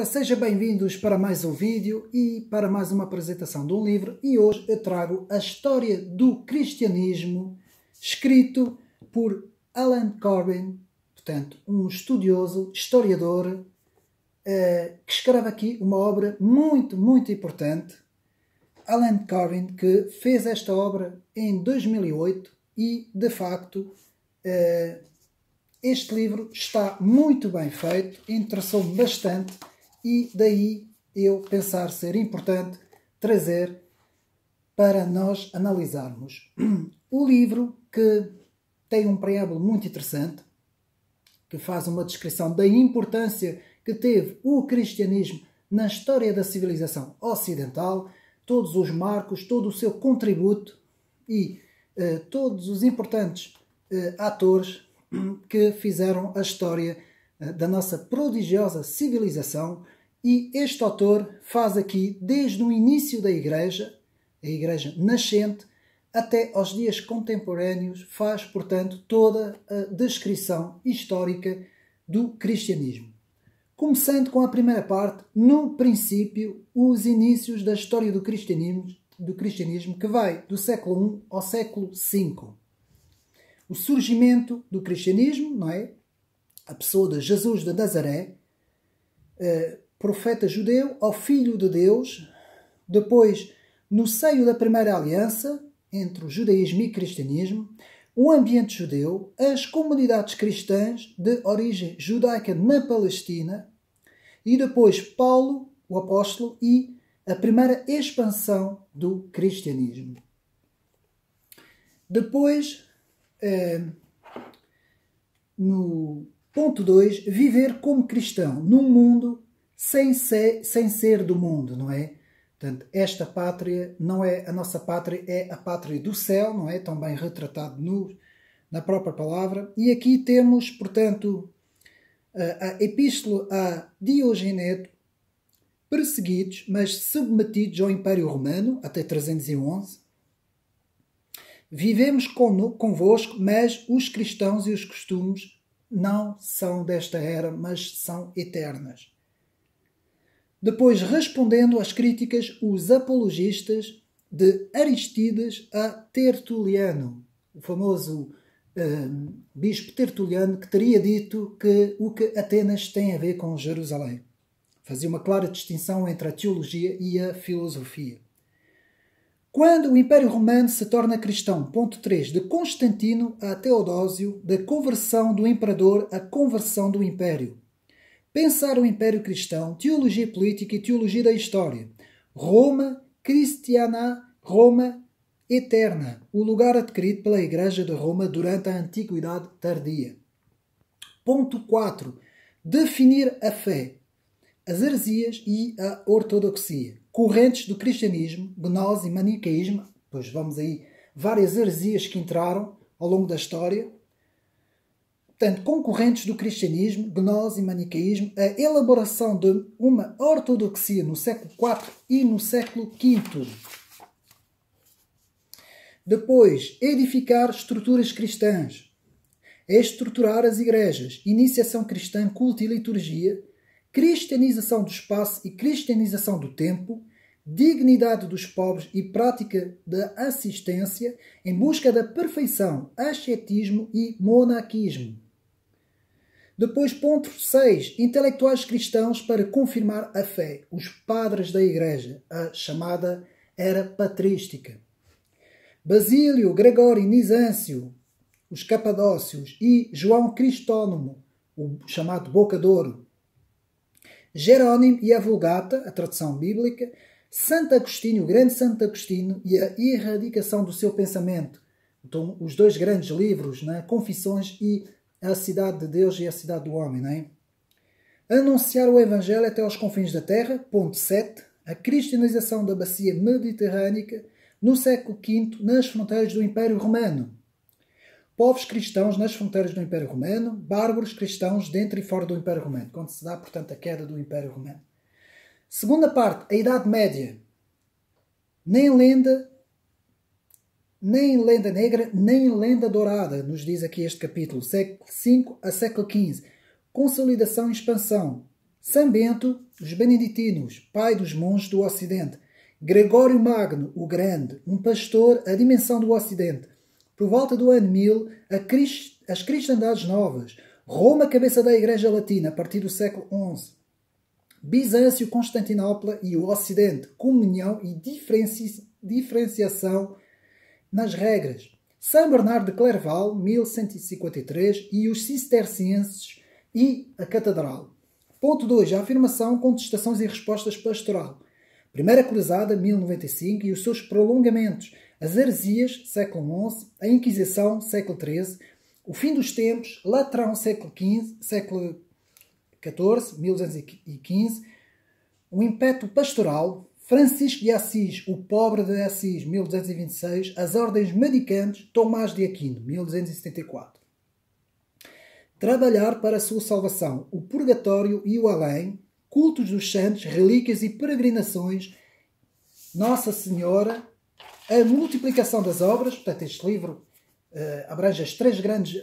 Ora, sejam bem-vindos para mais um vídeo e para mais uma apresentação de um livro. E hoje eu trago a história do cristianismo, escrito por Alan Corbin, portanto, um estudioso, historiador, que escreve aqui uma obra muito importante. Alan Corbin, que fez esta obra em 2008 e, de facto, este livro está muito bem feito, interessou-me bastante e daí eu pensar ser importante trazer para nós analisarmos. O livro, que tem um preâmbulo muito interessante, que faz uma descrição da importância que teve o cristianismo na história da civilização ocidental, todos os marcos, todo o seu contributo e todos os importantes atores que fizeram a história da nossa prodigiosa civilização. E este autor faz aqui, desde o início da Igreja, a Igreja nascente, até aos dias contemporâneos, faz, portanto, toda a descrição histórica do cristianismo. Começando com a primeira parte, no princípio, os inícios da história do cristianismo, que vai do século I ao século V. O surgimento do cristianismo, não é? A pessoa de Jesus de Nazaré, profeta judeu ao Filho de Deus, depois, no seio da primeira aliança entre o judaísmo e o cristianismo, o ambiente judeu, as comunidades cristãs de origem judaica na Palestina e depois Paulo, o apóstolo, e a primeira expansão do cristianismo. Depois, no ponto 2, viver como cristão num mundo sem ser do mundo, não é? Portanto, esta pátria não é a nossa pátria, é a pátria do céu, não é? Tão bem retratado na própria palavra. E aqui temos, portanto, a epístola a Diogneto, perseguidos, mas submetidos ao Império Romano, até 311. Vivemos convosco, mas os cristãos e os costumes não são desta era, mas são eternas. Depois, respondendo às críticas, os apologistas de Aristides a Tertuliano, o famoso bispo Tertuliano, que teria dito que o que Atenas tem a ver com Jerusalém. Fazia uma clara distinção entre a teologia e a filosofia. Quando o Império Romano se torna cristão, ponto 3, de Constantino a Teodósio, da conversão do imperador à conversão do Império. Pensar o Império Cristão, teologia política e teologia da história. Roma cristiana, Roma eterna, o lugar adquirido pela Igreja de Roma durante a Antiguidade tardia. Ponto 4. Definir a fé, as heresias e a ortodoxia. Correntes do cristianismo, gnose e maniqueísmo, pois vamos aí, várias heresias que entraram ao longo da história. Portanto, concorrentes do cristianismo, gnose e maniqueísmo, a elaboração de uma ortodoxia no século IV e no século V. Depois, edificar estruturas cristãs, estruturar as igrejas, iniciação cristã, culto e liturgia, cristianização do espaço e cristianização do tempo, dignidade dos pobres e prática da assistência em busca da perfeição, ascetismo e monaquismo. Depois, ponto 6. Intelectuais cristãos para confirmar a fé. Os padres da Igreja, a chamada era patrística. Basílio, Gregório, Nizâncio, os capadócios e João Cristónomo, o chamado Boca de Ouro. Jerônimo e a Vulgata, a tradução bíblica. Santo Agostinho, o grande Santo Agostinho e a erradicação do seu pensamento. Então, os dois grandes livros, né? Confissões e a cidade de Deus e a cidade do homem, não é? Anunciar o Evangelho até aos confins da terra, ponto 7. A cristianização da bacia mediterrânica no século V nas fronteiras do Império Romano. Povos cristãos nas fronteiras do Império Romano, bárbaros cristãos dentro e fora do Império Romano, quando se dá, portanto, a queda do Império Romano. Segunda parte, a Idade Média. Nem lenda negra, nem lenda dourada, nos diz aqui este capítulo, século V a século XV. Consolidação e expansão. São Bento, os beneditinos, pai dos monges do Ocidente. Gregório Magno, o Grande, um pastor, a dimensão do Ocidente. Por volta do ano 1000, as cristandades novas. Roma, cabeça da Igreja Latina, a partir do século XI. Bizâncio, Constantinopla e o Ocidente. Comunhão e diferenciação nas regras. São Bernardo de Clairval, 1153, e os cistercienses e a Catedral. Ponto 2. A afirmação, contestações e respostas pastoral. Primeira Cruzada, 1095, e os seus prolongamentos. As heresias, século XI, a Inquisição, século XIII, o fim dos tempos, Latrão, século XIV, 1215, o impeto pastoral, Francisco de Assis, o pobre de Assis, 1226, as ordens medicantes, Tomás de Aquino, 1274. Trabalhar para a sua salvação, o purgatório e o além, cultos dos santos, relíquias e peregrinações, Nossa Senhora, a multiplicação das obras. Portanto, este livro abrange as três grandes,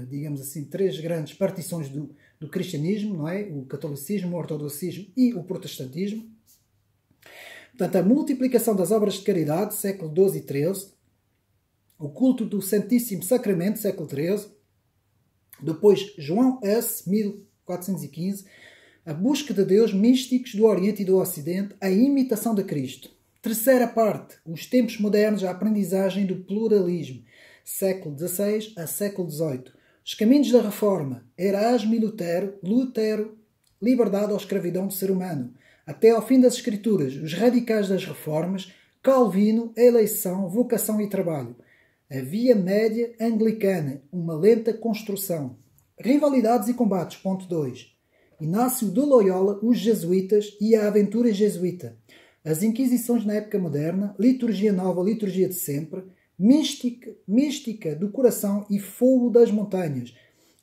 digamos assim, três grandes partições do cristianismo, não é? O catolicismo, o ortodoxismo e o protestantismo. Portanto, a multiplicação das obras de caridade, século XII e XIII, o culto do Santíssimo Sacramento, século XIII, depois João S., 1415, a busca de Deus, místicos do Oriente e do Ocidente, a imitação de Cristo. Terceira parte, os tempos modernos, a aprendizagem do pluralismo, século XVI a século XVIII. Os caminhos da Reforma, Erasmo e Lutero, liberdade ou escravidão do ser humano. Até ao fim das Escrituras, os radicais das Reformas, Calvino, eleição, vocação e trabalho. A Via Média Anglicana, uma lenta construção. Rivalidades e combates, ponto 2. Inácio de Loyola, os jesuítas e a aventura jesuíta. As Inquisições na época moderna, liturgia nova, liturgia de sempre, mística do coração e fogo das montanhas,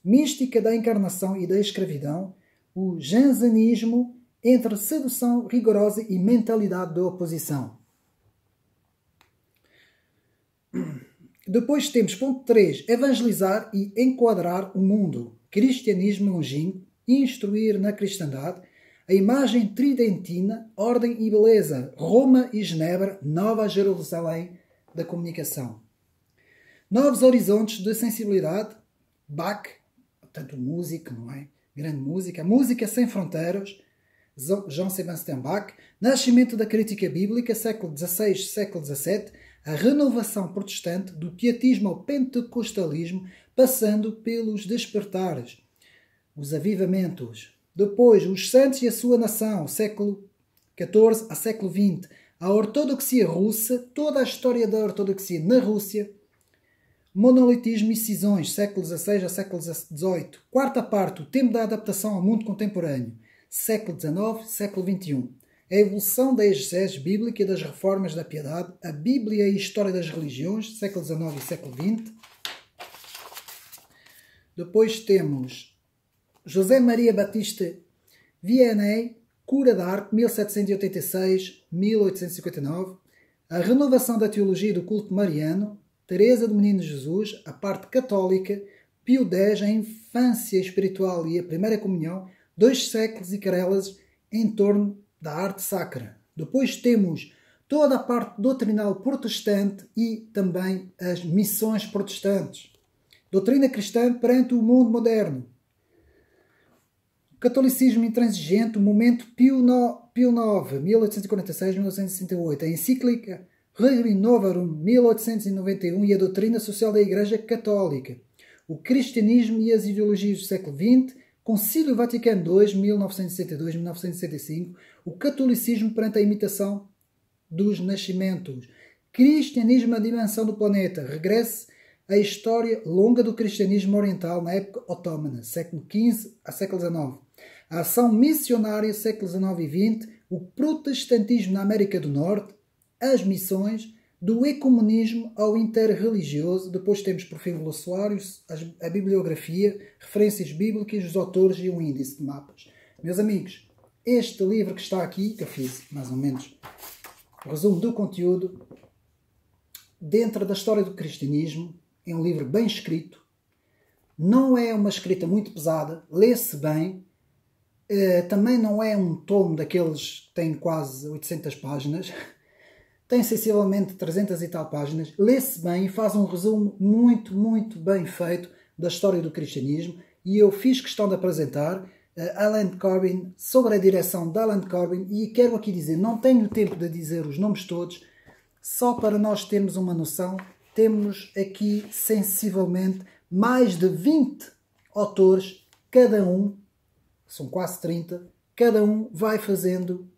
mística da encarnação e da escravidão, o jansenismo entre sedução rigorosa e mentalidade da oposição. Depois temos, ponto 3, evangelizar e enquadrar o mundo, cristianismo longínquo, instruir na cristandade, a imagem tridentina, ordem e beleza, Roma e Genebra, Nova Jerusalém da comunicação. Novos horizontes de sensibilidade, Bach, portanto música, não é? Grande música, música sem fronteiras, Johann Sebastian Bach, nascimento da crítica bíblica, século XVI, século XVII, a renovação protestante do pietismo ao pentecostalismo, passando pelos despertares, os avivamentos. Depois, os santos e a sua nação, século XIV a século XX, a ortodoxia russa, toda a história da ortodoxia na Rússia, monolitismo e cisões, século XVI a século XVIII. Quarta parte, o tempo da adaptação ao mundo contemporâneo, século XIX, século XXI. A evolução da exegese bíblica e das reformas da piedade, a Bíblia e a história das religiões, século XIX e século XX. Depois temos José Maria Batista Vianney, Cura d'Arte, 1786-1859. A renovação da teologia do culto mariano, Teresa do Menino Jesus, a parte católica, Pio X, a infância espiritual e a primeira comunhão, 2 séculos e carelas em torno da arte sacra. Depois temos toda a parte doutrinal protestante e também as missões protestantes. Doutrina cristã perante o mundo moderno. Catolicismo intransigente, o momento Pio IX, 1846-1968. A encíclica Rerum Novarum, 1891, e a doutrina social da Igreja Católica. O cristianismo e as ideologias do século XX. Concílio Vaticano II, 1962-1965. O catolicismo perante a imitação dos nascimentos. Cristianismo, a dimensão do planeta. Regresse à história longa do cristianismo oriental na época otomana, século XV a século XIX. A ação missionária, século XIX e XX. O protestantismo na América do Norte. As missões. Do ecumenismo ao interreligioso. Depois temos perfil glossário, a bibliografia, referências bíblicas, os autores e um índice de mapas. Meus amigos, este livro que está aqui, que eu fiz mais ou menos resumo do conteúdo, dentro da história do cristianismo, é um livro bem escrito, não é uma escrita muito pesada, lê-se bem, Também não é um tomo daqueles que têm quase 800 páginas. Tem sensivelmente 300 e tal páginas. Lê-se bem e faz um resumo muito, muito bem feito da história do cristianismo. E eu fiz questão de apresentar Alan Corbin, sobre a direção de Alan Corbin. E quero aqui dizer, não tenho tempo de dizer os nomes todos, só para nós termos uma noção. Temos aqui sensivelmente mais de 20 autores, cada um, são quase 30, cada um vai fazendo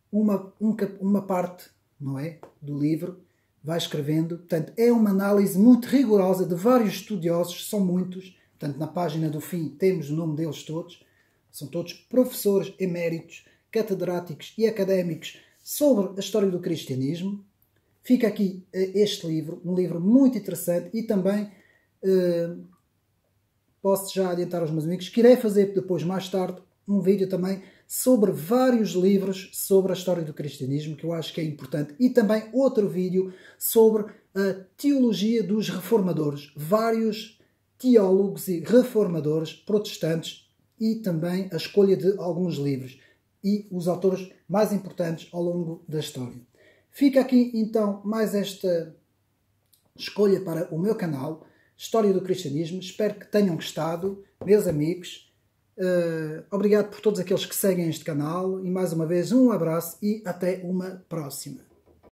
uma parte, não é, do livro, vai escrevendo. Portanto, é uma análise muito rigorosa de vários estudiosos, são muitos. Portanto, na página do fim temos o nome deles todos. São todos professores eméritos, catedráticos e académicos sobre a história do cristianismo. Fica aqui este livro, um livro muito interessante, e também posso já adiantar aos meus amigos que irei fazer depois, mais tarde, um vídeo também sobre vários livros sobre a história do cristianismo, que eu acho que é importante, e também outro vídeo sobre a teologia dos reformadores, vários teólogos e reformadores protestantes, e também a escolha de alguns livros e os autores mais importantes ao longo da história. Fica aqui então mais esta escolha para o meu canal, História do Cristianismo. Espero que tenham gostado, meus amigos. Obrigado por todos aqueles que seguem este canal, e mais uma vez um abraço e até uma próxima.